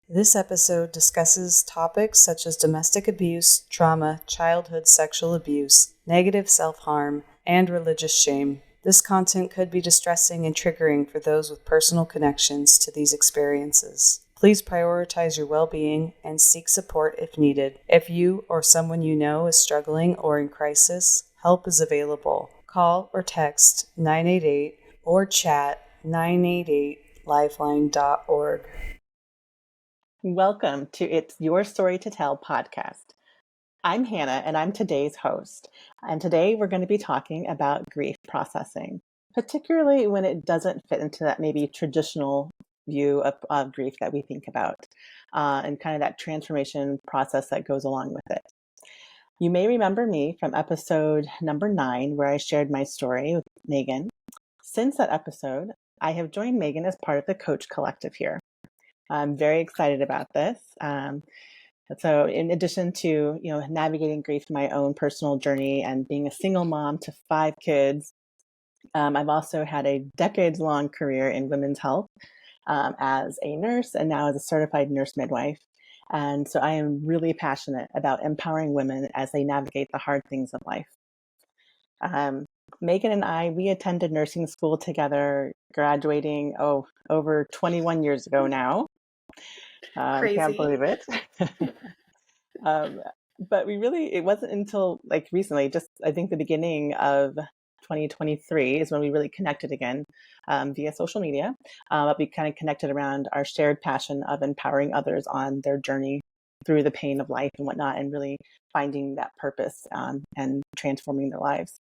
This episode discusses topics such as domestic abuse, trauma, childhood sexual abuse, negative self-harm, and religious shame. This content could be distressing and triggering for those with personal connections to these experiences. Please prioritize your well-being and seek support if needed. If you or someone you know is struggling or in crisis, help is available. Call or text 988 or chat 988lifeline.org. Welcome to It's Your Story to Tell podcast. I'm Hannah and I'm today's host. And today we're going to be talking about grief processing, particularly when it doesn't fit into that maybe traditional view of grief that we think about and kind of that transformation process that goes along with it. You may remember me from episode number 9, where I shared my story with Megan. Since that episode, I have joined Megan as part of the Coach Collective here. I'm very excited about this. So in addition to, navigating grief in my own personal journey and being a single mom to 5 kids, I've also had a decades-long career in women's health as a nurse and now as a certified nurse midwife. And so I am really passionate about empowering women as they navigate the hard things of life. Megan and I, we attended nursing school together, graduating, over 21 years ago now. Crazy. Can't believe it. But it wasn't until recently, just I think the beginning of 2023 is when we really connected again via social media. But we kind of connected around our shared passion of empowering others on their journey through the pain of life and whatnot, and really finding that purpose and transforming their lives.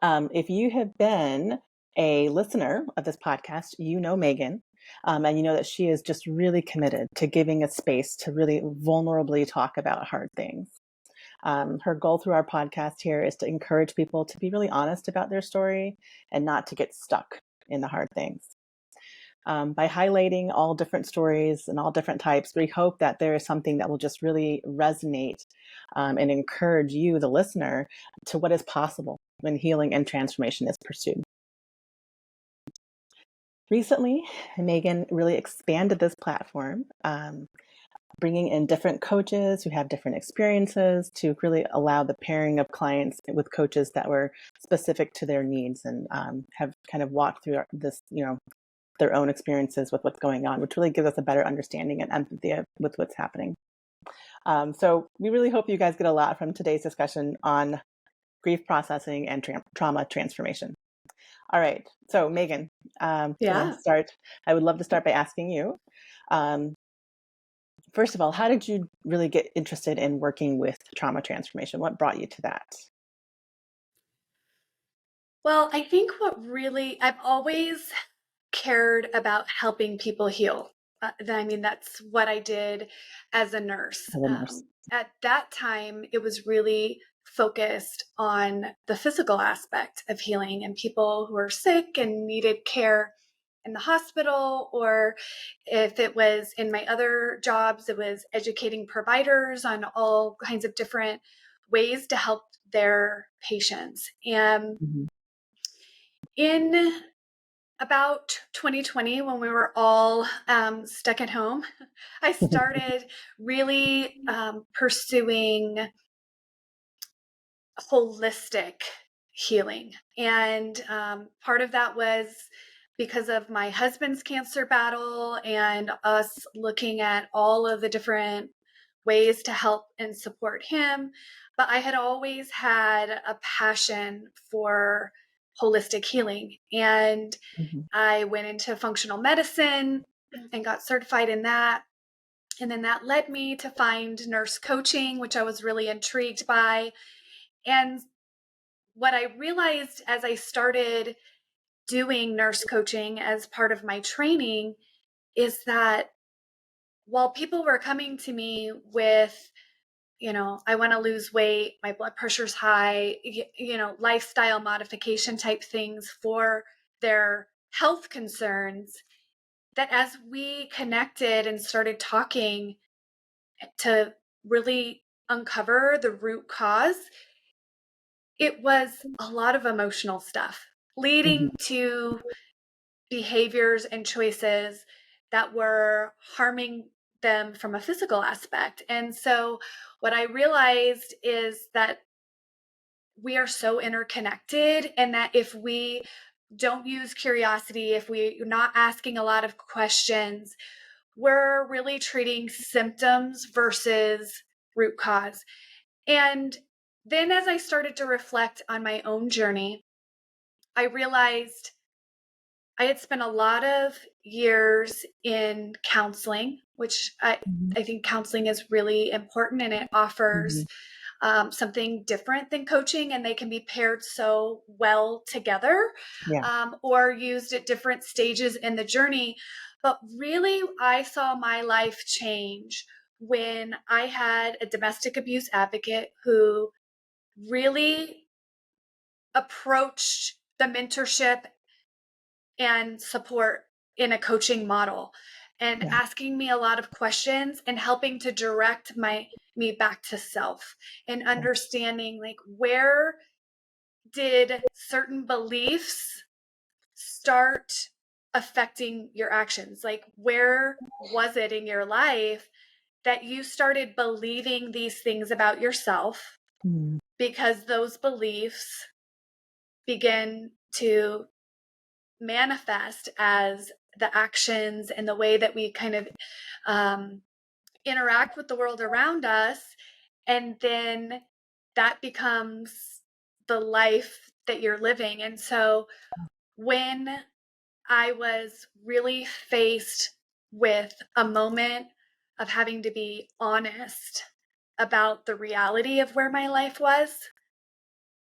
If you have been a listener of this podcast, you know Megan. And you know that she is just really committed to giving a space to really vulnerably talk about hard things. Her goal through our podcast here is to encourage people to be really honest about their story and not to get stuck in the hard things. By highlighting all different stories and all different types, we hope that there is something that will just really resonate and encourage you, the listener, to what is possible when healing and transformation is pursued. Recently, Megan really expanded this platform, bringing in different coaches who have different experiences to really allow the pairing of clients with coaches that were specific to their needs and have kind of walked through this, their own experiences with what's going on, which really gives us a better understanding and empathy with what's happening. So we really hope you guys get a lot from today's discussion on grief processing and trauma transformation. All right. So Megan, I would love to start by asking you, first of all, how did you really get interested in working with trauma transformation? What brought you to that? Well, I think I've always cared about helping people heal. That's what I did as a nurse. At that time, it was really focused on the physical aspect of healing and people who are sick and needed care in the hospital, or if it was in my other jobs, it was educating providers on all kinds of different ways to help their patients. And in about 2020, when we were all stuck at home, I started really pursuing holistic healing. And part of that was because of my husband's cancer battle and us looking at all of the different ways to help and support him. But I had always had a passion for holistic healing. And I went into functional medicine and got certified in that. And then that led me to find nurse coaching, which I was really intrigued by. And what I realized as I started doing nurse coaching as part of my training is that while people were coming to me with, I want to lose weight, my blood pressure's high, lifestyle modification type things for their health concerns, that as we connected and started talking to really uncover the root cause, it was a lot of emotional stuff leading to behaviors and choices that were harming them from a physical aspect. And so what I realized is that we are so interconnected, and that if we don't use curiosity, if we're not asking a lot of questions, we're really treating symptoms versus root cause. And then as I started to reflect on my own journey, I realized I had spent a lot of years in counseling, which I think counseling is really important, and it offers something different than coaching, and they can be paired so well together, Yeah. or used at different stages in the journey. But really, I saw my life change when I had a domestic abuse advocate who really approached the mentorship and support in a coaching model, and Yeah. asking me a lot of questions and helping to direct me back to self, and Yeah. understanding, like, where did certain beliefs start affecting your actions? Like, where was it in your life that you started believing these things about yourself, Mm. because those beliefs begin to manifest as the actions and the way that we kind of um, interact with the world around us. And then that becomes the life that you're living. And so when I was really faced with a moment of having to be honest about the reality of where my life was,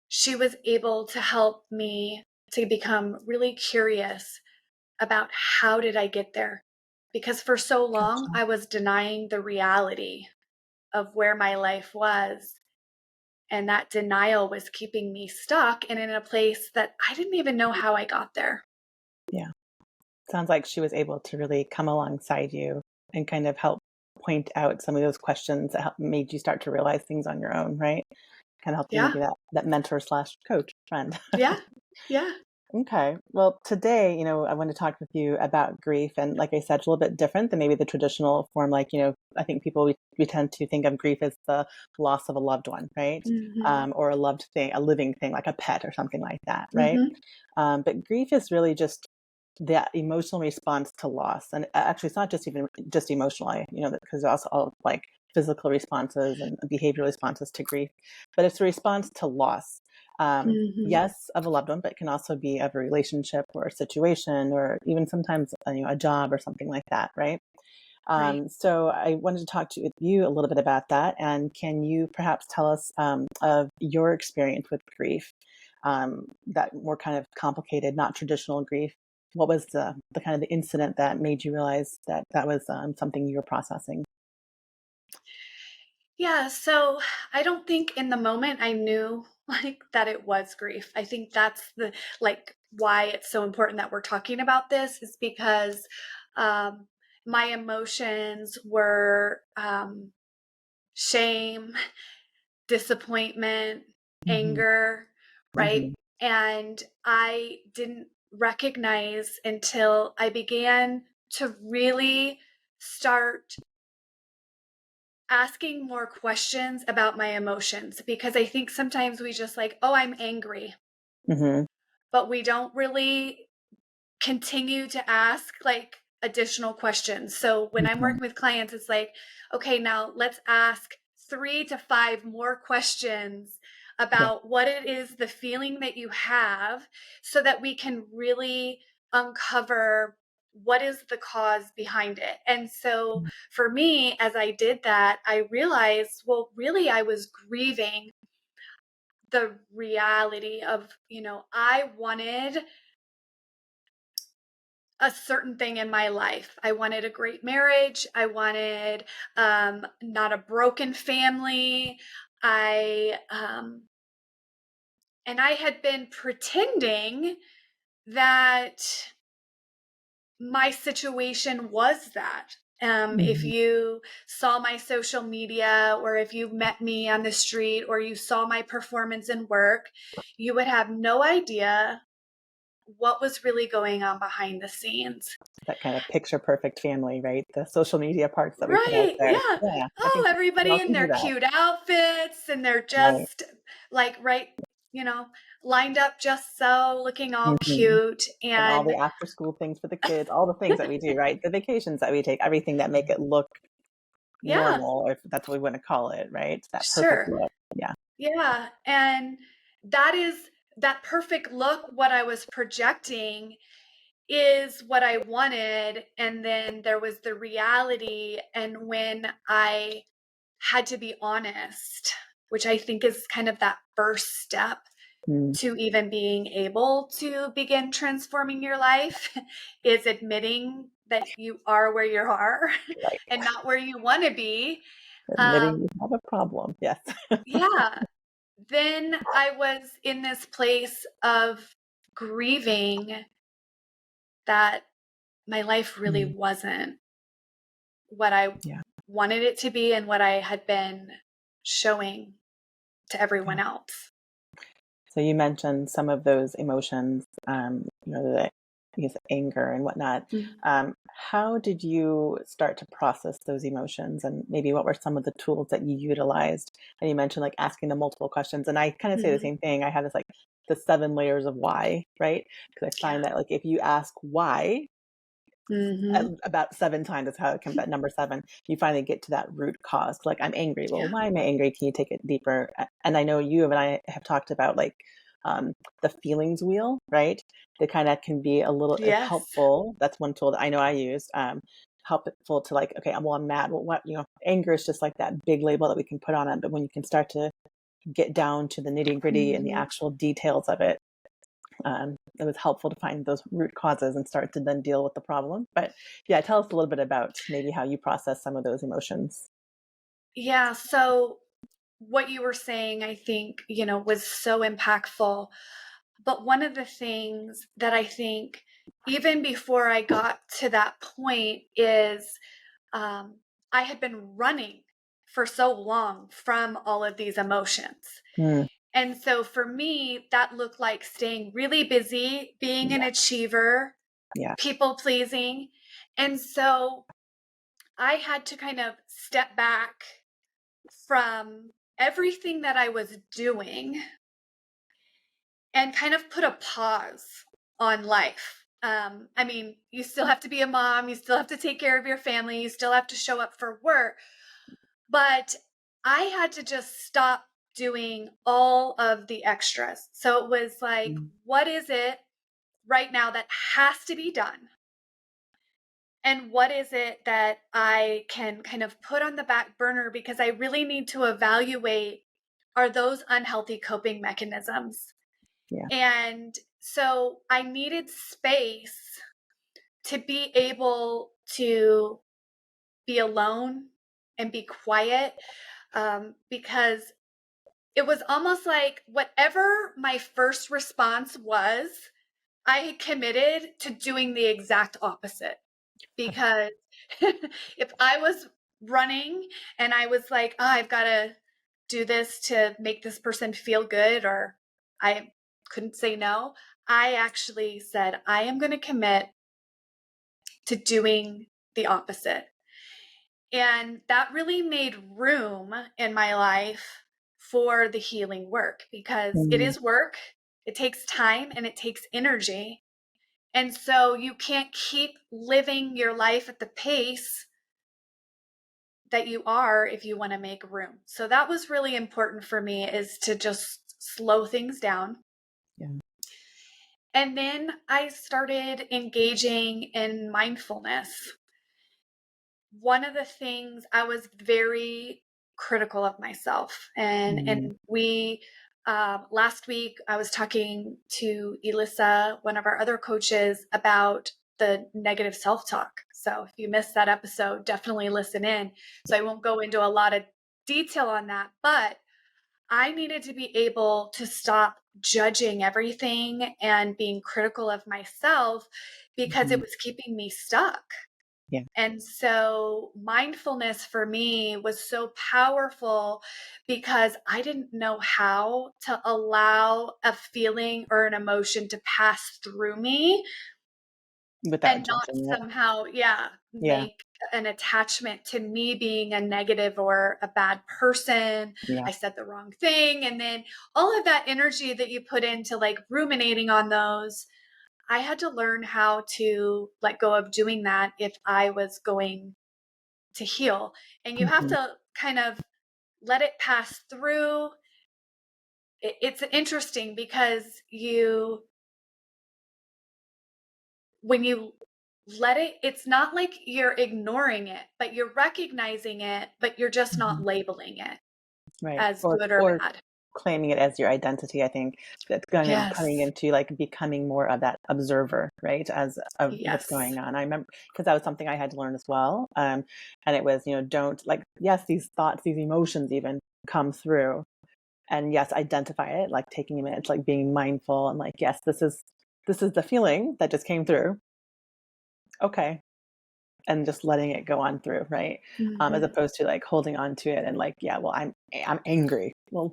she was able to help me to become really curious about how did I get there? Because for so long Gotcha. I was denying the reality of where my life was. And that denial was keeping me stuck and in a place that I didn't even know how I got there. Yeah. Sounds like she was able to really come alongside you and kind of help point out some of those questions that made you start to realize things on your own, right? Kind of help you Yeah. be that mentor slash coach friend. Yeah. Yeah. Okay. Well, today, I want to talk with you about grief. And like I said, it's a little bit different than maybe the traditional form. Like, I think we tend to think of grief as the loss of a loved one, right? Mm-hmm. Or a loved thing, a living thing, like a pet or something like that, right? Mm-hmm. But grief is really just that emotional response to loss. And actually, it's not just even just emotional, because there's also all like physical responses and behavioral responses to grief, but it's a response to loss. Mm-hmm. Yes, of a loved one, but it can also be of a relationship or a situation, or even sometimes a job or something like that, right? Right. So I wanted to talk to you a little bit about that. And can you perhaps tell us of your experience with grief, that more kind of complicated, not traditional grief? What was the kind of the incident that made you realize that that was something you were processing? Yeah. So I don't think in the moment I knew like that it was grief. I think that's the like why it's so important that we're talking about this, is because um, my emotions were shame, disappointment, Hmm. anger, right? Hmm. And I didn't recognize until I began to really start asking more questions about my emotions, because I think sometimes we just like, oh, I'm angry, Hmm. but we don't really continue to ask like additional questions. So when I'm Hmm. working with clients, it's like, okay, now let's ask 3 to 5 more questions Yeah. about what it is, the feeling that you have, so that we can really uncover what is the cause behind it. And so for me, as I did that, I realized, well, really, I was grieving the reality of, I wanted a certain thing in my life. I wanted a great marriage. I wanted not a broken family. I and I had been pretending that my situation was that. If Hmm. you saw my social media, or if you met me on the street, or you saw my performance in work, you would have no idea what was really going on behind the scenes. That kind of picture perfect family, right? The social media parts that we put out Right. there. Yeah. Yeah, I Oh, think we everybody all in can do their that. cute outfits and they're Right. just like you know, lined up just so, looking all Mhm. cute. And all And the after school things for the kids, all the things that we do, right? The vacations that we take, everything that make it look yeah, normal, or if that's what we want to call it, right? That perfect sure. look. Yeah. Yeah. And that is that perfect look, what I was projecting is what I wanted. And then there was the reality. And when I had to be honest, which I think is kind of that first step Mm, to even being able to begin transforming your life, is admitting that you are where you are right. and not where you want to be. Admitting Um, you have a problem. Yes. yeah. Then I was in this place of grieving that my life really Mm, wasn't what I yeah. wanted it to be and what I had been showing to everyone Yeah. else. So you mentioned some of those emotions, the I guess anger and whatnot. Mm. How did you start to process those emotions, and maybe what were some of the tools that you utilized? And you mentioned like asking the multiple questions, and I kind of say the Mhm. same thing. I have this like the 7 layers of why, right? Because I Yeah. find that like if you ask why Mhm. about 7 times, that's how it comes at number 7, you finally get to that root cause. Like, I'm angry. Well, Yeah. why am I angry? Can you take it deeper? And I know you and I have talked about like um, the feelings wheel, right? That kind of can be a little Yes. helpful. That's one tool that I know I used. Helpful to like, okay, I'm mad. Well, what, anger is just like that big label that we can put on it. But when you can start to get down to the nitty gritty and the Mhm. actual details of it, it was helpful to find those root causes and start to then deal with the problem. But yeah, tell us a little bit about maybe how you process some of those emotions. Yeah, so what you were saying, I think, was so impactful. But one of the things that I think, even before I got to that point, is um, I had been running for so long from all of these emotions. Mm, And so for me, that looked like staying really busy, being an yeah, achiever, yeah. people pleasing. And so I had to kind of step back from everything that I was doing and kind of put a pause on life. I mean, you still have to be a mom, you still have to take care of your family, you still have to show up for work, but I had to just stop doing all of the extras. So it was like, Mm, what is it right now that has to be done? And what is it that I can kind of put on the back burner because I really need to evaluate, are those unhealthy coping mechanisms? yeah. And so I needed space to be able to be alone and be quiet, because it was almost like whatever my first response was, I had committed to doing the exact opposite. Because if I was running and I was like, oh, I've got to do this to make this person feel good, or I couldn't say no, I actually said, I am going to commit to doing the opposite. And that really made room in my life for the healing work, because it Mm, is work, it takes time and it takes energy. And so you can't keep living your life at the pace that you are if you want to make room. So that was really important for me, is to just slow things down. yeah. And then I started engaging in mindfulness. One of the things, I was very critical of myself, and Mm, we last week I was talking to Elissa, one of our other coaches, about the negative self-talk. So if you missed that episode, definitely listen in. So I won't go into a lot of detail on that, but I needed to be able to stop judging everything and being critical of myself, because it mhm, was keeping me stuck. Yeah. And so mindfulness for me was so powerful because I didn't know how to allow a feeling or an emotion to pass through me Without and not judging it. somehow, Yeah. make an attachment to me being a negative or a bad person. Yeah. I said the wrong thing. And then all of that energy that you put into like ruminating on those, I had to learn how to let go of doing that if I was going to heal. And you have Mhm. to kind of let it pass through. It's interesting because when you let it, it's not like you're ignoring it, but you're recognizing it, but you're just not Mhm. labeling it Right. as good or Or bad. claiming it as your identity. I think that's coming Yes. into like becoming more of that observer, right? As of what's Yes. going on. I remember because that was something I had to learn as well. And it was, don't like, yes, these thoughts, these emotions even come through. And yes, identify it, like taking a minute, like being mindful and like, yes, this is the feeling that just came through. Okay. And just letting it go on through, right? As Mhm. opposed to like holding on to it and like, yeah, well, I'm angry. Well,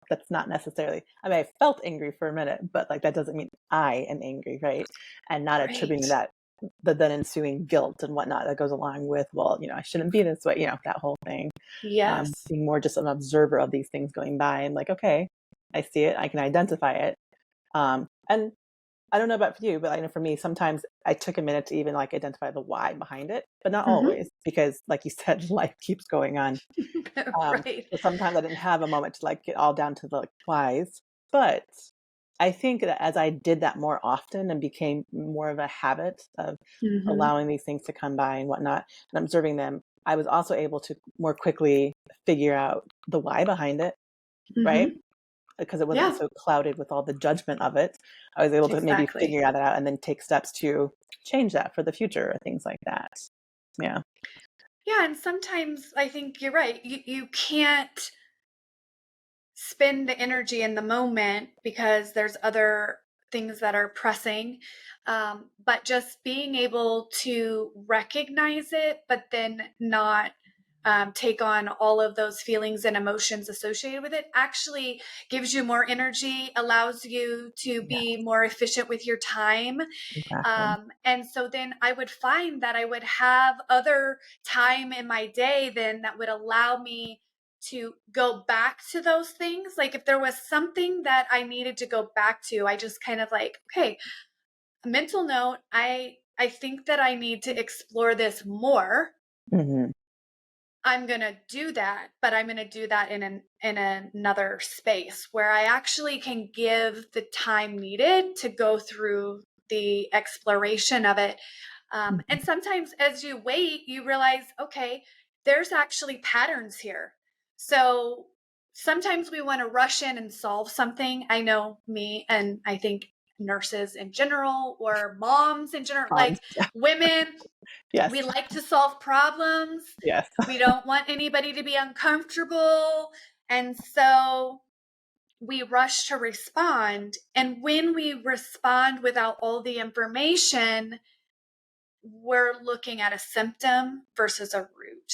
that's not necessarily. I mean, I felt angry for a minute, but like that doesn't mean I am angry, right? And not Right. attributing that the then ensuing guilt and whatnot that goes along with, well, I shouldn't be this way, that whole thing. Yes. Being more just an observer of these things going by and like, okay, I see it, I can identify it. And I don't know about for you, but I know for me, sometimes I took a minute to even like identify the why behind it, but not Mhm. always because, like you said, life keeps going on. Right. So sometimes I didn't have a moment to like get all down to the like, whys. But I think that as I did that more often and became more of a habit of Mhm. allowing these things to come by and whatnot and observing them, I was also able to more quickly figure out the why behind it, right? Mhm. Because it wasn't Yeah, so clouded with all the judgment of it. I was able to maybe exactly. figure that out and then take steps to change that for the future or things like that. Yeah. Yeah, and sometimes I think you're right. You can't spend the energy in the moment because there's other things that are pressing. But just being able to recognize it, but then not take on all of those feelings and emotions associated with it actually gives you more energy, allows you to Yeah, be more efficient with your time. exactly. And so then I would find that I would have other time in my day then that would allow me to go back to those things. Like if there was something that I needed to go back to, I just kind of like, okay, mental note, I think that I need to explore this more. Hmm. I'm going to do that, but I'm going to do that in another space where I actually can give the time needed to go through the exploration of it. And sometimes as you wait, you realize, okay, there's actually patterns here. So sometimes we want to rush in and solve something. I know me, and I think nurses in general or moms in general, like women, Yes. we like to solve problems. Yes. We don't want anybody to be uncomfortable. And so we rush to respond. And when we respond without all the information, we're looking at a symptom versus a root,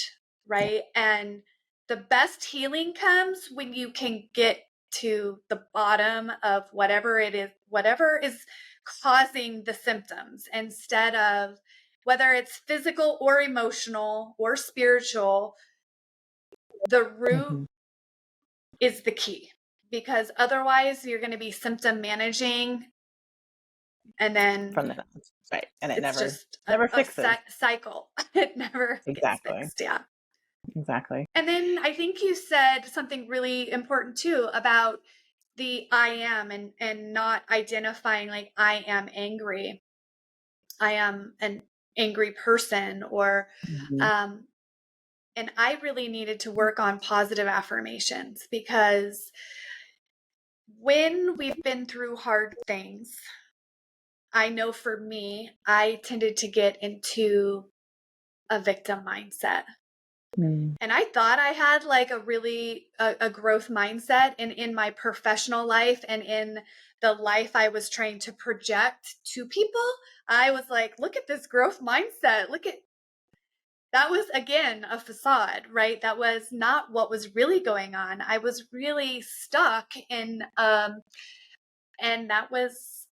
Yeah. right? And the best healing comes when you can get to the bottom of whatever is causing the symptoms instead of whether it's physical or emotional or spiritual, the root Hmm. is the key because otherwise you're going to be symptom managing and then From the right, and it it's never just never a fixes. cycle. It never gets Exactly. fixed. Yeah. Exactly. And then I think you said something really important too about the I am and not identifying like I am angry. I am an angry person or Hmm. um and I really needed to work on positive affirmations because when we've been through hard things, I know for me, I tended to get into a victim mindset. Mm. And I thought I had like a really a growth mindset in my professional life and in the life I was trying to project to people. I was like, look at this growth mindset. Look at that was again a facade, right? That was not what was really going on. I was really stuck in and that was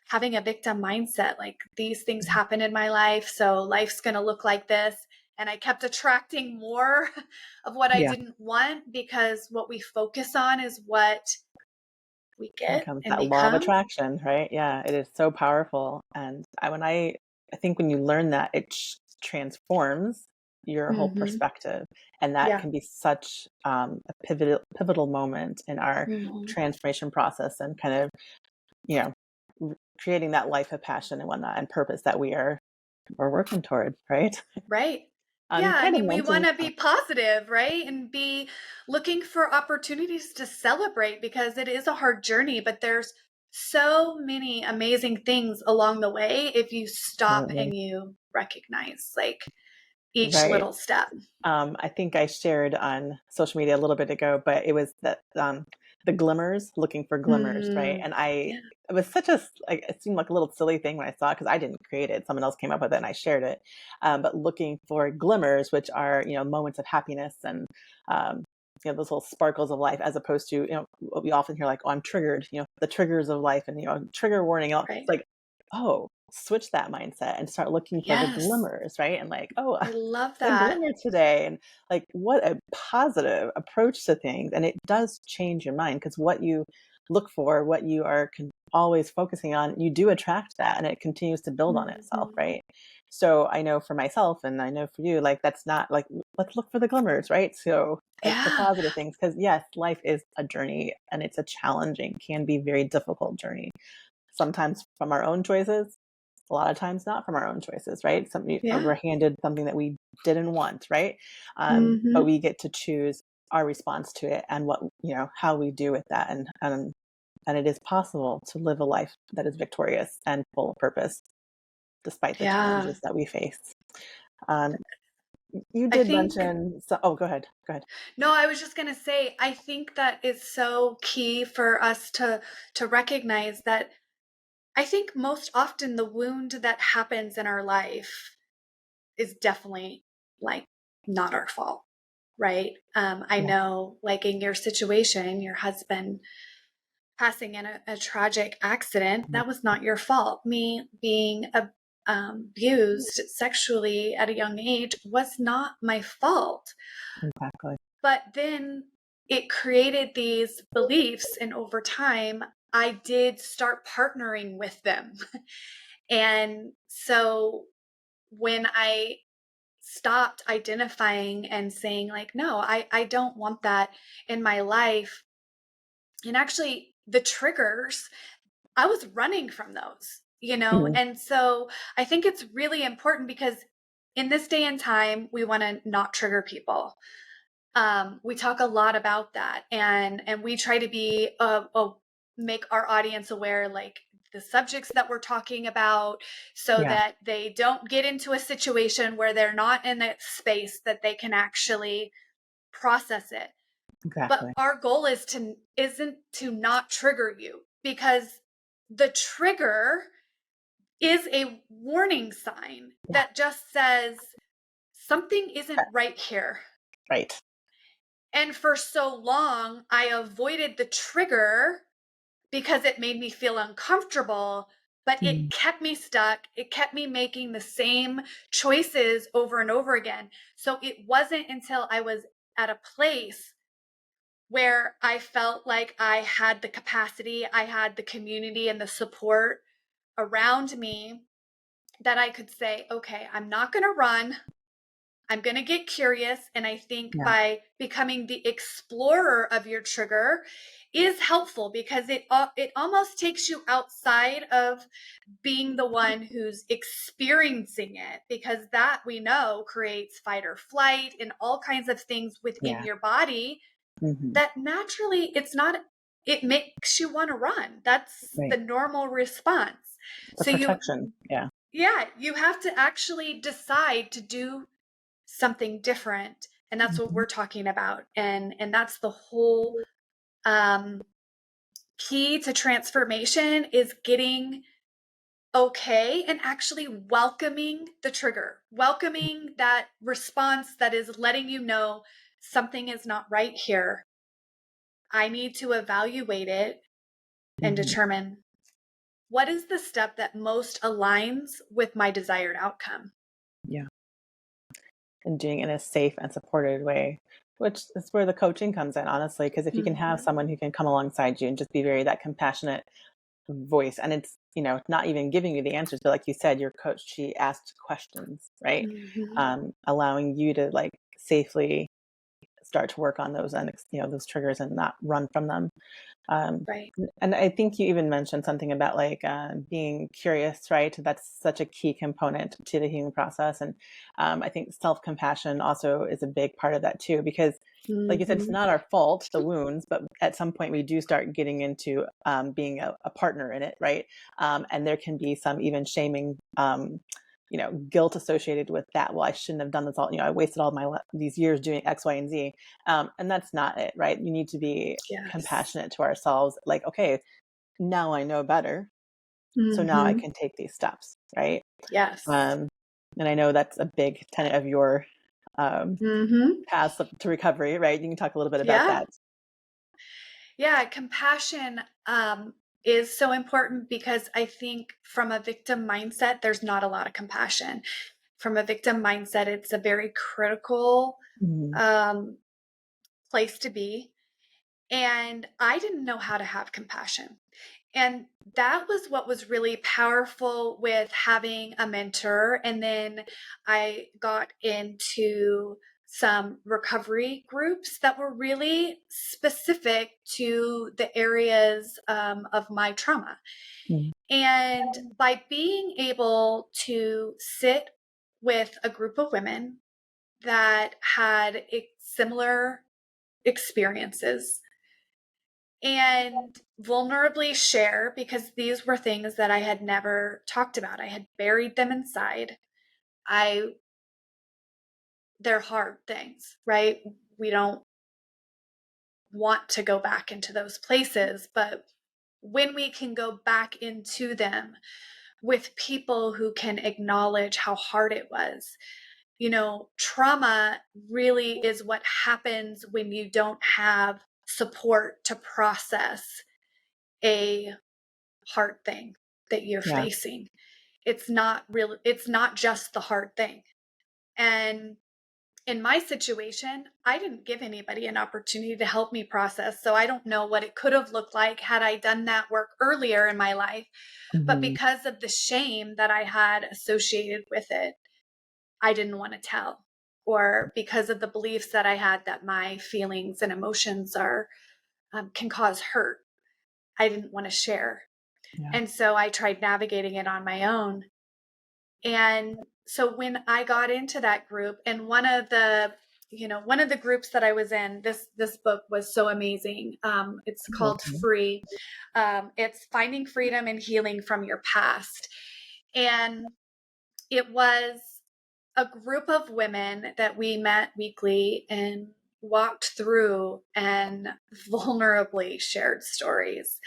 having a victim mindset, like these things happen in my life, so life's going to look like this. And I kept attracting more of what I Yeah. didn't want, because what we focus on is what we get Becomes and that law of become. attraction, right? Yeah, it is so powerful. And I think when you learn that, it transforms your whole Hmm. perspective, and that Yeah. can be such a pivotal moment in our Hmm. transformation process, and kind of, you know, creating that life of passion and whatnot and purpose that we're working toward, right? Right. You Yeah. I kind of mean, we want mentioned, to be positive, right? And be looking for opportunities to celebrate, because it is a hard journey, but there's so many amazing things along the way if you stop absolutely, and you recognize like each right. little step. I think I shared on social media a little bit ago, but it was that the glimmers, looking for glimmers, right? Hmm. And Yeah. it was such a like, it seemed like a little silly thing when I saw it, because I didn't create it; someone else came up with it, and I shared it. But looking for glimmers, which are, moments of happiness, and um, those little sparkles of life, as opposed to, what we often hear, like, "Oh, I'm triggered," the triggers of life, and, trigger warning. It's Right. like, oh, switch that mindset and start looking for the Yes. glimmers, right? And like, oh, I love the that. glimmer today. And like, what a positive approach to things. And it does change your mind, because what you look for, what you are always focusing on, you do attract that, and it continues to build on itself, Hmm. right? So I know for myself, and I know for you, like, that's not like, let's look for the glimmers, right? So the Yeah. positive things, because yes, life is a journey, and it's a challenging, can be very difficult journey, sometimes from our own choices, a lot of times not from our own choices, right? Yeah. We're handed something that we didn't want, right? But Hmm. we get to choose our response to it, and what, how we do with that. And it is possible to live a life that is victorious and full of purpose, despite the Yeah. challenges that we face. Um, you I did think, mention, so, oh, go ahead. Go ahead. no, I was just going to say, I think that is so key for us to recognize that I think most often the wound that happens in our life is definitely like not our fault, right? I Yeah. know, like in your situation, your husband passing in a tragic accident, Mhm. that was not your fault. Me being abused sexually at a young age was not my fault. Exactly. But then it created these beliefs, and over time, I did start partnering with them. And so when I stopped identifying and saying, like, no, I don't want that in my life, and actually, the triggers, I was running from those, Mhm. And so I think it's really important, because in this day and time, we want to not trigger people. We talk a lot about that, and we try to be make our audience aware, like the subjects that we're talking about, so Yeah, that they don't get into a situation where they're not in a space that they can actually process it. But exactly. our goal isn't to not trigger you, because the trigger is a warning sign Yeah. that just says something isn't right here. Right. And for so long, I avoided the trigger because it made me feel uncomfortable, but Mhm. it kept me stuck. It kept me making the same choices over and over again. So it wasn't until I was at a place where I felt like I had the capacity, I had the community and the support around me, that I could say, okay, I'm not going to run. I'm going to get curious. And I think Yeah. by becoming the explorer of your trigger is helpful, because it almost takes you outside of being the one who's experiencing it, because that, we know, creates fight or flight and all kinds of things within Yeah. your body Hmm. that naturally, it makes you want to run. That's Right. the normal response. The So protection. Yeah. yeah, you have to actually decide to do something different, and that's what Mhm. we're talking about. And that's the whole um key to transformation, is getting okay and actually welcoming the trigger, welcoming that response that is letting you know something is not right here. I need to evaluate it and Mhm. determine what is the step that most aligns with my desired outcome. Yeah. And doing it in a safe and supported way, which is where the coaching comes in, honestly. Because if you can have Mhm. someone who can come alongside you and just be very that compassionate voice, and it's, not even giving you the answers, but like you said, your coach, she asked questions, right? Mhm. Allowing you to like safely start to work on those those triggers and not run from them. Um, Right. and I think you even mentioned something about like being curious, right? That's such a key component to the healing process. And I think self compassion also is a big part of that too, because like you said, it's Mhm. not our fault, the wounds, but at some point we do start getting into being a partner in it, right? And there can be some even shaming. Guilt associated with that. Well, I shouldn't have done this all. I wasted all these years doing X, Y, and Z, and that's not it, right? You need to be Yes. compassionate to ourselves. Like, okay, now I know better. So now I Mhm. can take these steps, right? Yes. Um, and I know that's a big tenet of your um, Mhm. path to recovery, right? You can talk a little bit about Yeah. that. Yeah, compassion is so important because I think from a victim mindset, there's not a lot of compassion. From a victim mindset, it's a very critical Mhm. um, place to be. And I didn't know how to have compassion. And that was what was really powerful with having a mentor. And then I got into some recovery groups that were really specific to the areas of my trauma. Mhm. And by being able to sit with a group of women that had similar experiences and vulnerably share, because these were things that I had never talked about. I had buried them inside. I They're hard things, right? We don't want to go back into those places, but when we can go back into them with people who can acknowledge how hard it was. Trauma really is what happens when you don't have support to process a hard thing that you're Yeah. facing. It's not just the hard thing. And in my situation, I didn't give anybody an opportunity to help me process. So I don't know what it could have looked like had I done that work earlier in my life. But Mhm. because of the shame that I had associated with it, I didn't want to tell. Or because of the beliefs that I had that my feelings and emotions can cause hurt, I didn't want to share. Yeah. And so I tried navigating it on my own. And so when I got into that group, and one of the groups that I was in, this book was so amazing. It's called Mhm. Free. It's Finding Freedom and Healing from Your Past. And it was a group of women that we met weekly and walked through and vulnerably shared stories.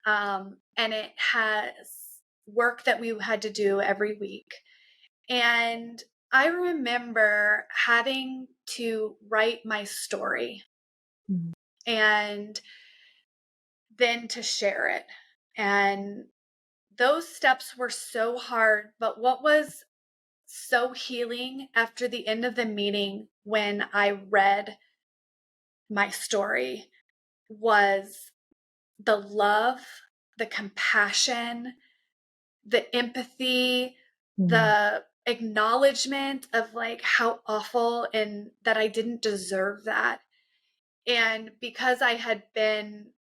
And it has work that we had to do every week. And I remember having to write my story Mhm. and then to share it. And those steps were so hard. But what was so healing after the end of the meeting when I read my story was the love, the compassion, the empathy, Mhm. the acknowledgement of like how awful and that I didn't deserve that. And because I had been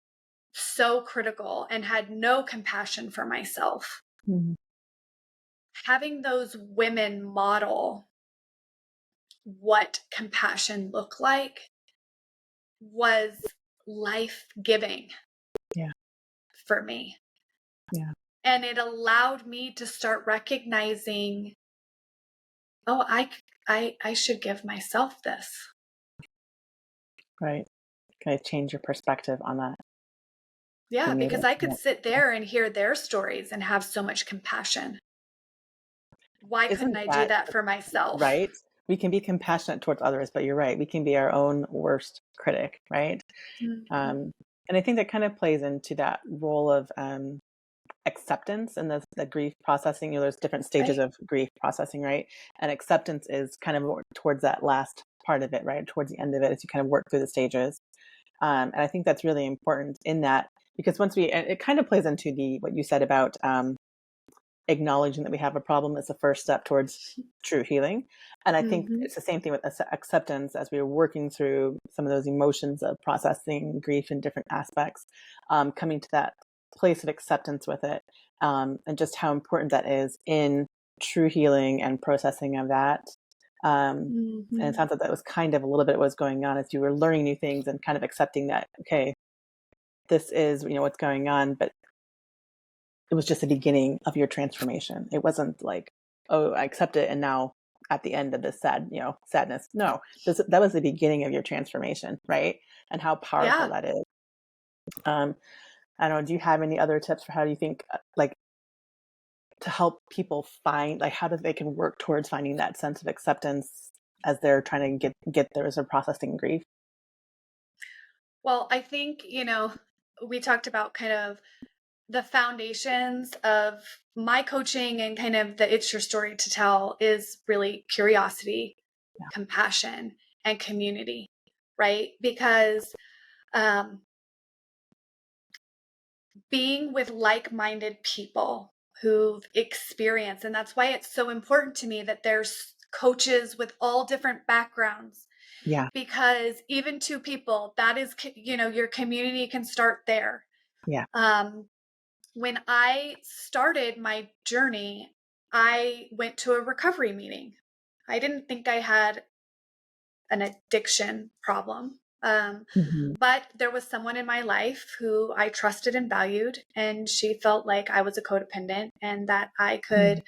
so critical and had no compassion for myself, Mhm. having those women model what compassion looked like was life giving Yeah. for me. Yeah. And it allowed me to start recognizing, oh, I should give myself this. Right. Can I change your perspective on that? Yeah, being able because to I could connect. sit there and hear their stories and have so much compassion. Why couldn't Isn't I do that that for myself? right? We can be compassionate towards others, but you're right. We can be our own worst critic, right? Mhm. Um, and I think that kind of plays into that role of acceptance and the grief processing. There's different stages Right. of grief processing, right? And acceptance is kind of more towards that last part of it, right? Towards the end of it, as you kind of work through the stages. And I think that's really important in that, because and it kind of plays into what you said about acknowledging that we have a problem is the first step towards true healing. And I think Mhm. it's the same thing with acceptance as we are working through some of those emotions of processing grief in different aspects, coming to that place of acceptance with it, and just how important that is in true healing and processing of that. And it Mhm. sounds like that was kind of a little bit what was going on as you were learning new things and kind of accepting that, okay, this is, what's going on, but it was just the beginning of your transformation. It wasn't like, oh, I accept it and now at the end of this sadness. No, that was the beginning of your transformation, right? And how powerful Yeah. that is. Um, I don't know. Do you have any other tips for how do you think, like, to help people find, like, how do they can work towards finding that sense of acceptance as they're trying to get there as they're processing grief? Well, I think, we talked about kind of the foundations of my coaching and kind of the it's your story to tell is really curiosity, Yeah. compassion, and community, right? Because um, being with like minded people who've experienced, and that's why it's so important to me that there's coaches with all different backgrounds. Yeah. Because even two people, that is, your community can start there. Yeah. When I started my journey, I went to a recovery meeting. I didn't think I had an addiction problem. Hmm. But there was someone in my life who I trusted and valued, and she felt like I was a codependent and that I could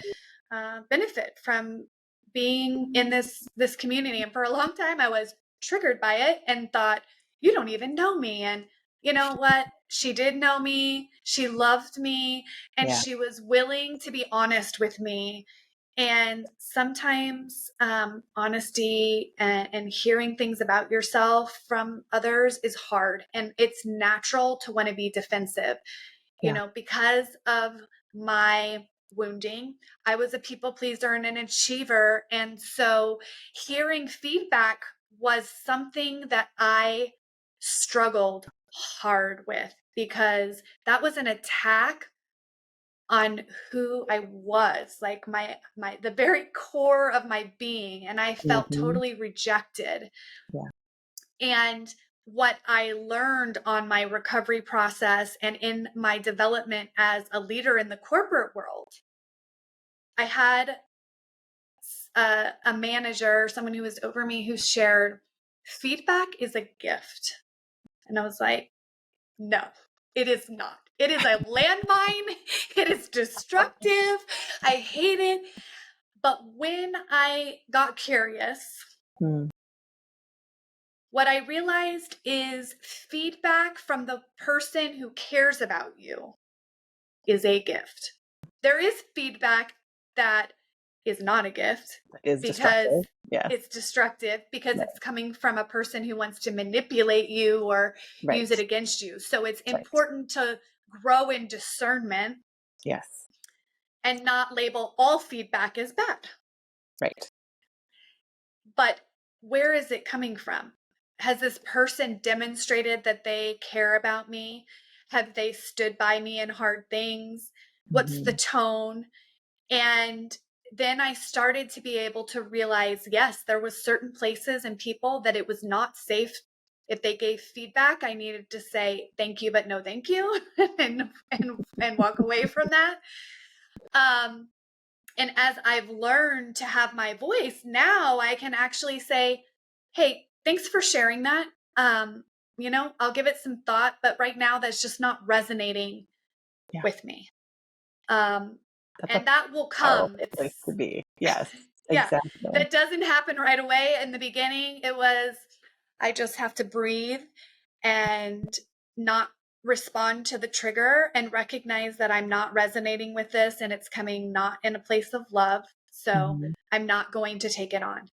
benefit from being in this community. And for a long time, I was triggered by it and thought, "You don't even know me." And you know what? She did know me. She loved me, and Yeah. she was willing to be honest with me. And sometimes honesty and hearing things about yourself from others is hard, and it's natural to want to be defensive. Yeah. Because of my wounding, I was a people pleaser and an achiever. And so hearing feedback was something that I struggled hard with because that was an attack on who I was, like the very core of my being, and I felt Hmm. totally rejected. Yeah. And what I learned on my recovery process and in my development as a leader in the corporate world, I had a manager, someone who was over me, who shared feedback is a gift. And I was like, no, it is not. It is a landmine. It is destructive. I hate it. But when I got curious, Mm. what I realized is feedback from the person who cares about you is a gift. There is feedback that is not a gift Is because destructive. Yes. it's destructive, because Right. it's coming from a person who wants to manipulate you or Right. use it against you. So it's Right. important to grow in discernment Yes. and not label all feedback as bad. Right. But where is it coming from? Has this person demonstrated that they care about me? Have they stood by me in hard things? What's the Hmm. tone? And then I started to be able to realize, yes, there was certain places and people that it was not safe. If they gave feedback, I needed to say thank you, but no thank you, and walk away from that. Um, and as I've learned to have my voice, now I can actually say, hey, thanks for sharing that. I'll give it some thought, but right now that's just not resonating Yeah. with me. Um, That's a and that will come. powerful place to be. Yes. Yeah, Exactly. that doesn't happen right away. In the beginning, it was, I just have to breathe and not respond to the trigger and recognize that I'm not resonating with this and it's coming not in a place of love. So I'm not going to take it on.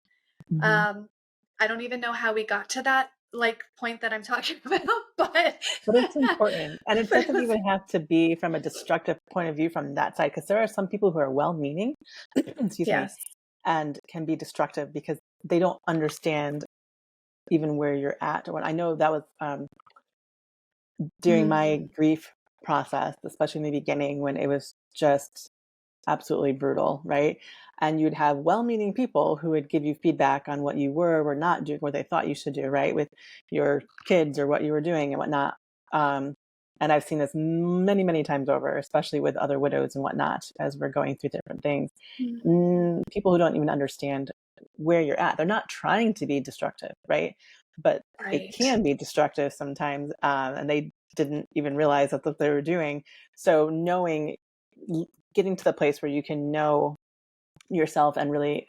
I don't even know how we got to that like point that I'm talking about, but it's important. And it doesn't even have to be from a destructive point of view from that side, because there are some people who are well-meaning, excuse me, yes. and can be destructive because they don't understand even where you're at. When I know that was during my grief process, especially in the beginning when it was just absolutely brutal, right? And you'd have well-meaning people who would give you feedback on what you were not doing, what they thought you should do, right, with your kids or what you were doing and whatnot. And I've seen this many, many times over, especially with other widows and whatnot, as we're going through different things. People who don't even understand where you're at. They're not trying to be destructive, right? But it can be destructive sometimes, and they didn't even realize that's what they were doing. So getting to the place where you can know yourself and really,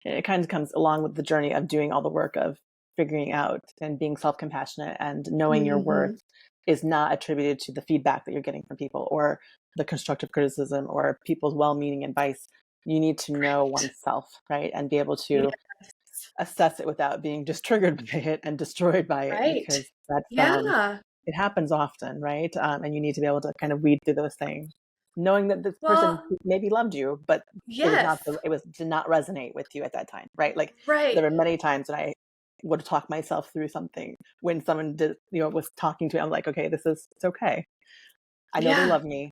it kind of comes along with the journey of doing all the work of figuring out and being self-compassionate and knowing your worth is not attributed to the feedback that you're getting from people or the constructive criticism or people's well-meaning advice. You need to know oneself, right? And be able to assess it without being just triggered by it and destroyed by it, because that's it happens often, right? And you need to be able to kind of weed through those things, knowing that this person maybe loved you, but did not resonate with you at that time, right? Like there were many times when I would talk myself through something when someone was talking to me. I'm like, okay, it's okay. I know they love me,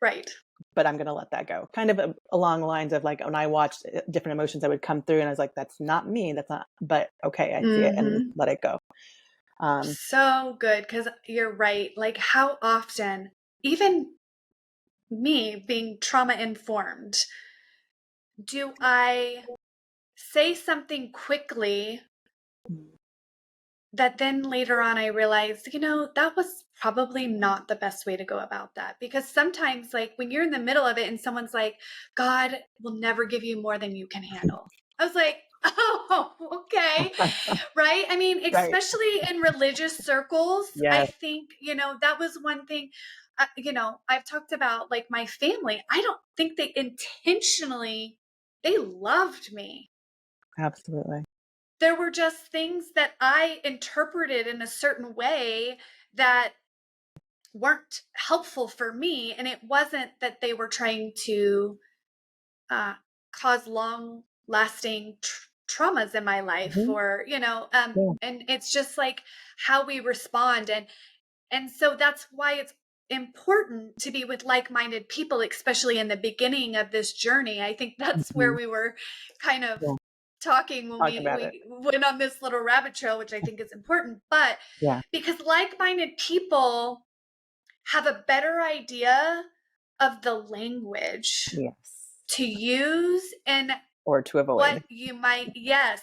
right? But I'm going to let that go. Kind of along the lines of like when I watched different emotions that would come through, and I was like, that's not me. That's not. But okay, I see it and let it go. So good, because you're right. Like how often, even me being trauma informed, do I say something quickly that then later on I realized, that was probably not the best way to go about that. Because sometimes, like when you're in the middle of it and someone's like, God will never give you more than you can handle. I was like, oh, okay. Right. I mean, especially in religious circles, I think, that was one thing, I've talked about like my family. I don't think they loved me. Absolutely. There were just things that I interpreted in a certain way that weren't helpful for me. And it wasn't that they were trying to cause long lasting traumas in my life or, and it's just like how we respond. And so that's why it's important to be with like-minded people, especially in the beginning of this journey. I think that's where we were kind of talking when we went on this little rabbit trail, which I think is important, but because like-minded people have a better idea of the language to use and or to avoid what you might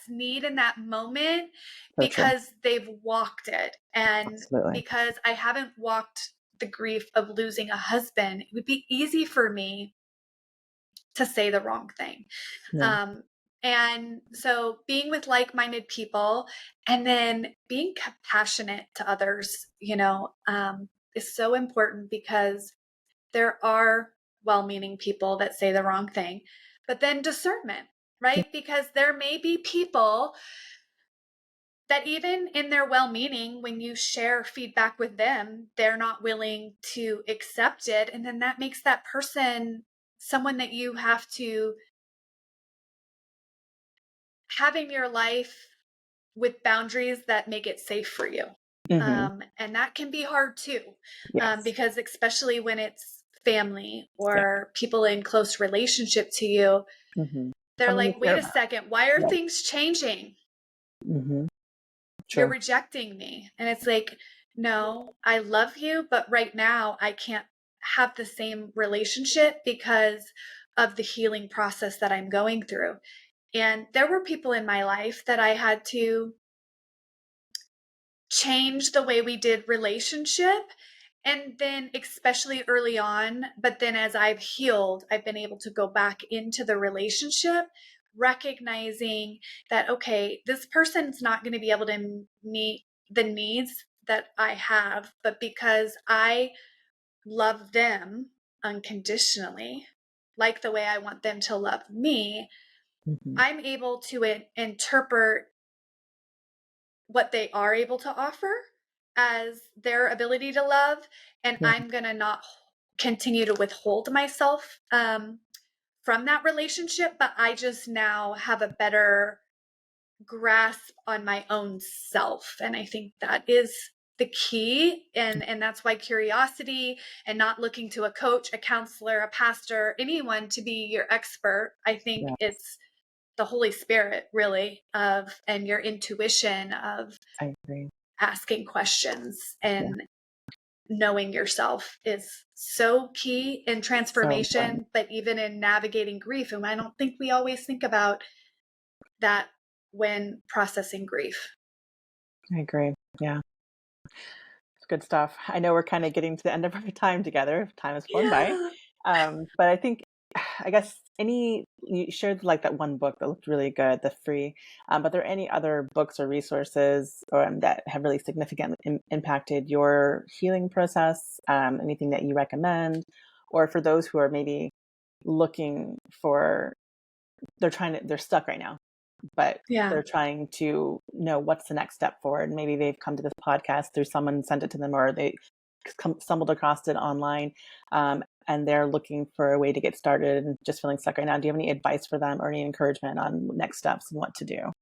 need in that moment, because they've walked it. And because I haven't walked the grief of losing a husband, it would be easy for me to say the wrong thing. And so being with like-minded people and then being compassionate to others, is so important, because there are well-meaning people that say the wrong thing, but then discernment, right? Because there may be people that even in their well-meaning, when you share feedback with them, they're not willing to accept it. And then that makes that person someone that you have to have in your life with boundaries that make it safe for you. And that can be hard too, because especially when it's family or people in close relationship to you, they're like, wait a second, why are things changing? You're rejecting me. And it's like, no, I love you, but right now I can't have the same relationship because of the healing process that I'm going through. And there were people in my life that I had to change the way we did relationship. And then especially early on, but then as I've healed, I've been able to go back into the relationship, recognizing that, okay, this person's not going to be able to meet the needs that I have, but because I love them unconditionally, like the way I want them to love me, Mm-hmm. I'm able to interpret what they are able to offer as their ability to love, and Yeah. I'm going to not continue to withhold myself from that relationship, but I just now have a better grasp on my own self. And I think that is the key. And that's why curiosity and not looking to a coach, a counselor, a pastor, anyone to be your expert. I think Yeah. it's the Holy Spirit really and your intuition of I agree. asking questions Yeah. and knowing yourself is so key in So important. transformation, but even in navigating grief. And I don't think we always think about that when processing grief. I agree. Yeah. It's good stuff. I know we're kind of getting to the end of our time together. Time has flown by. Yeah. But I think, I guess you shared like that one book that looked really good, the free, but are there any other books or resources that have really significantly impacted your healing process? Anything that you recommend? Or for those who are maybe looking for, they're stuck right now, but Yeah. they're trying to know what's the next step forward. Maybe they've come to this podcast through someone sent it to them, or they stumbled across it online, and they're looking for a way to get started and just feeling stuck right now. Do you have any advice for them or any encouragement on next steps and what to do?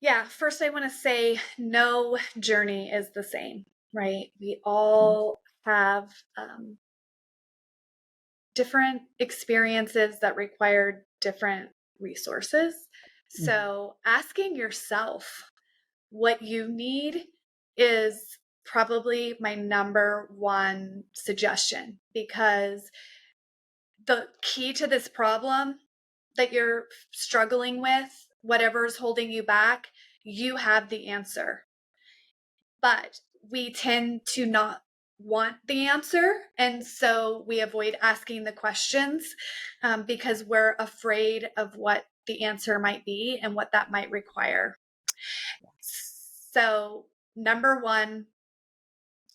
Yeah. First, I want to say no journey is the same, right? We all have different experiences that require different resources. Mhm. So, asking yourself what you need is probably my number one suggestion, because the key to this problem that you're struggling with, whatever's holding you back, you have the answer. But we tend to not want the answer. And so we avoid asking the questions because we're afraid of what the answer might be and what that might require. So, number one,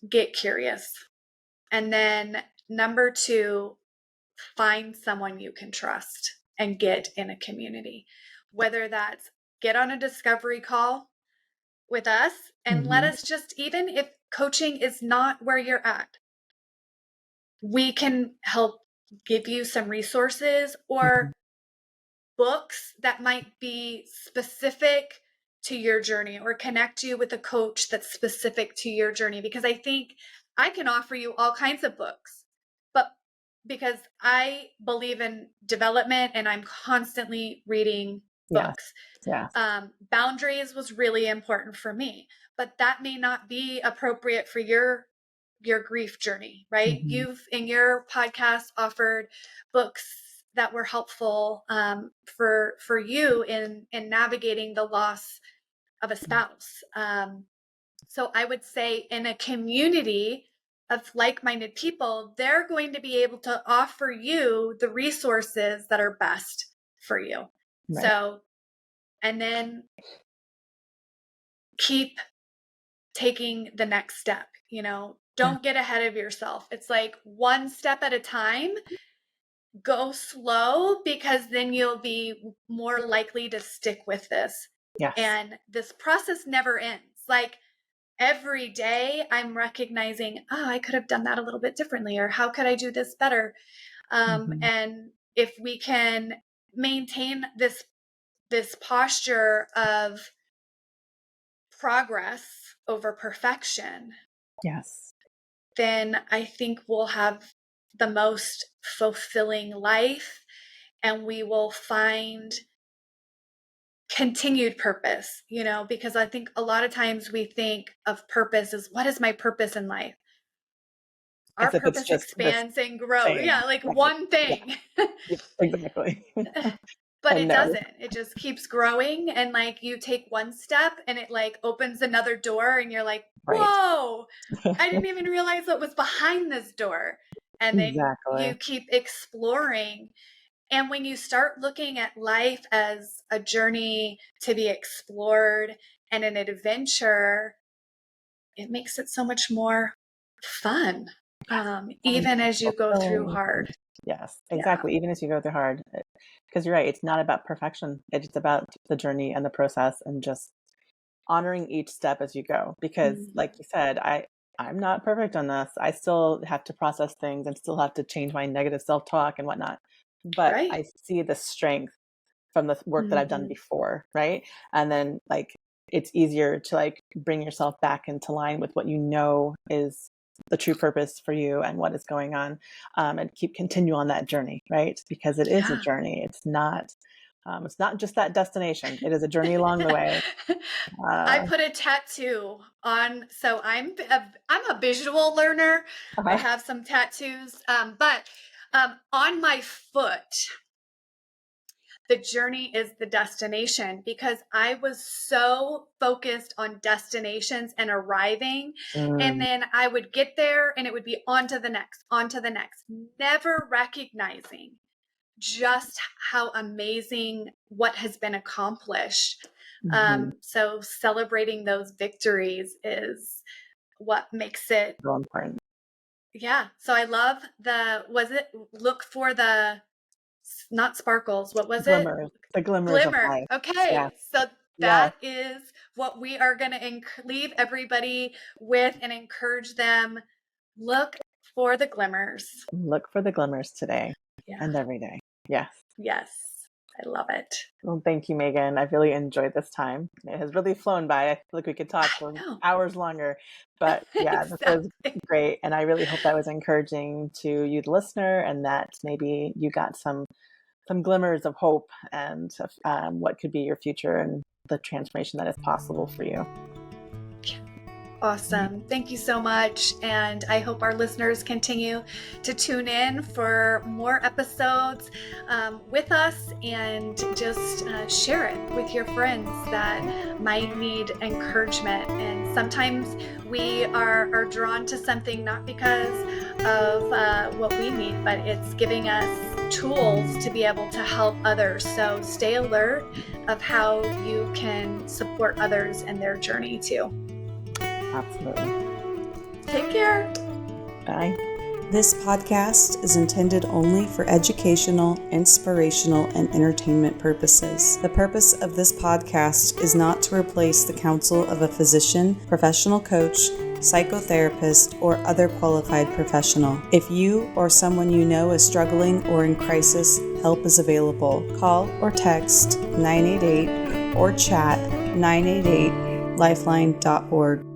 get curious. And then number two, find someone you can trust and get in a community, whether that's get on a discovery call with us and let Mhm. us just, even if coaching is not where you're at, we can help give you some resources Mhm. or books that might be specific to your journey, or connect you with a coach that's specific to your journey. Because I think I can offer you all kinds of books, but because I believe in development and I'm constantly reading Yes. books. Yes. Boundaries was really important for me, but that may not be appropriate for your grief journey, right? Mhm. You've in your podcast offered books that were helpful for you in navigating the loss of a spouse. So I would say in a community of like-minded people, they're going to be able to offer you the resources that are best for you. Right. So, and then keep taking the next step, Yeah. don't get ahead of yourself. It's like one step at a time. Go slow, because then you'll be more likely to stick with this. Yes. And this process never ends. Like every day I'm recognizing, oh, I could have done that a little bit differently, or how could I do this better? Mhm. And if we can maintain this posture of progress over perfection, Yes. then I think we'll have the most fulfilling life, and we will find continued purpose, because I think a lot of times we think of purpose as, what is my purpose in life? Our As if it's purpose just the expands and grows. same. Yeah, like Right. one Yeah. thing. Yeah. Exactly. But And it no. doesn't. It just keeps growing. And like you take one step and it like opens another door, and you're like, Right. whoa, I didn't even realize what was behind this door. And then Exactly. you keep exploring. And when you start looking at life as a journey to be explored and an adventure, it makes it so much more fun, even as you go through hard. Yes, exactly. Even as you go through hard, because you're right, it's not about perfection. It's about the journey and the process, and just honoring each step as you go. Because, like you said, I'm not perfect on this. I still have to process things and still have to change my negative self-talk and whatnot. But Right. I see the strength from the work that I've done before, right? And then like it's easier to like bring yourself back into line with what you know is the true purpose for you and what is going on, and continue on that journey, right? Because it is a Yeah. journey. It's not just that destination. It is a journey along the way. I put a tattoo on, so I'm a visual learner. I have some tattoos, but on my foot, the journey is the destination, because I was so focused on destinations and arriving. And then I would get there and it would be on to the next, never recognizing just how amazing what has been accomplished. So celebrating those victories is what makes it so important. Yeah. So I love look for the, not sparkles. What was it? Glimmers, the glimmers of Glimmer. life. Okay. Yes. So Yes. that is what we are going to leave everybody with and encourage them. Look for the glimmers. Look for the glimmers today Yeah. and every day. Yes. Yes. I love it. Well, thank you, Megan. I've really enjoyed this time. It has really flown by. I feel like we could talk for hours longer, but yeah, This was great. And I really hope that was encouraging to you, the listener, and that maybe you got some glimmers of hope and what could be your future and the transformation that is possible for you. Awesome. Thank you so much. And I hope our listeners continue to tune in for more episodes with us, and just share it with your friends that might need encouragement. And sometimes we are drawn to something not because of what we need, but it's giving us tools to be able to help others. So stay alert of how you can support others in their journey too. Absolutely. Take care. Bye. This podcast is intended only for educational, inspirational, and entertainment purposes. The purpose of this podcast is not to replace the counsel of a physician, professional coach, psychotherapist, or other qualified professional. If you or someone you know is struggling or in crisis, help is available. Call or text 988 or chat 988lifeline.org.